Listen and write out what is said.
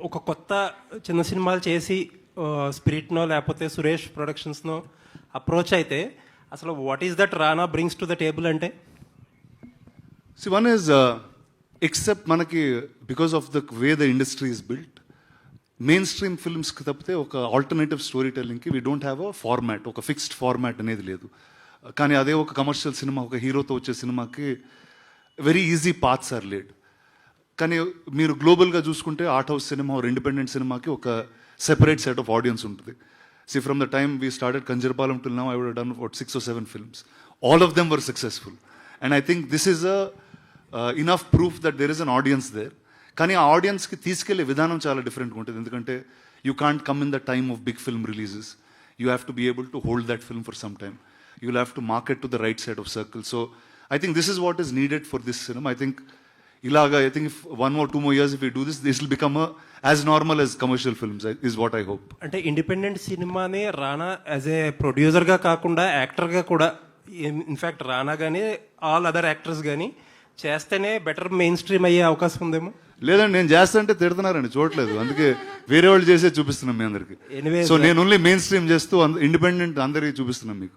ఒక కొత్త చిన్న సినిమాలు చేసి స్పిరిట్నో లేకపోతే సురేష్ ప్రొడక్షన్స్నో అప్రోచ్ అయితే అసలు what is that Rana brings to the table అంటే? See, one is, except మనకి because of the way the industry is built, mainstream ఫిల్మ్స్కి తప్పితే ఒక ఆల్టర్నేటివ్ స్టోరీ టెల్లింగ్కి we don't have a format, ఒక ఫిక్స్డ్ ఫార్మాట్ అనేది లేదు. కానీ అదే ఒక కమర్షియల్ సినిమా, ఒక హీరోతో వచ్చే సినిమాకి very easy paths are laid. కానీ మీరు గ్లోబల్గా చూసుకుంటే ఆర్ట్ హౌస్ సినిమా ఒక ఇండిపెండెంట్ సినిమాకి ఒక సెపరేట్ సెట్ ఆఫ్ ఆడియన్స్ ఉంటుంది. See, from the time we started Kanjarpalam till now, I would have done about 6 or 7 films. All of them were successful. And I think this is enough proof that there is an audience there. కానీ ఆ ఆడియన్స్కి తీసుకెళ్లే విధానం చాలా డిఫరెంట్గా ఉంటుంది. ఎందుకంటే you can't come in the time of big film releases. You have to be able to hold that film for some time. You will have to market to the right side of circle. So I think this is what is needed for this cinema. I think ఇలాగా, I think if 1 or 2 more years if we do this, this will become as normal as commercial films, is what I hope. అంటే independent సినిమాని రానా as a ప్రొడ్యూసర్గా కాకుండా యాక్టర్గా కూడా, in fact రానా కానీ all other actors కానీ చేస్తేనే బెటర్ మెయిన్ స్ట్రీమ్ అయ్యే అవకాశం ఉందేమో. లేదండి, నేను చేస్తా అంటే తిడుతున్నారండి, చూడలేదు. అందుకే వేరే వాళ్ళు చేసే చూపిస్తున్నాం మీ అందరికి. Anyways, సో నేను ఓన్లీ మెయిన్ స్ట్రీమ్ చేస్తూ ఇండిపెండెంట్ అందరికీ చూపిస్తున్నాం మీకు.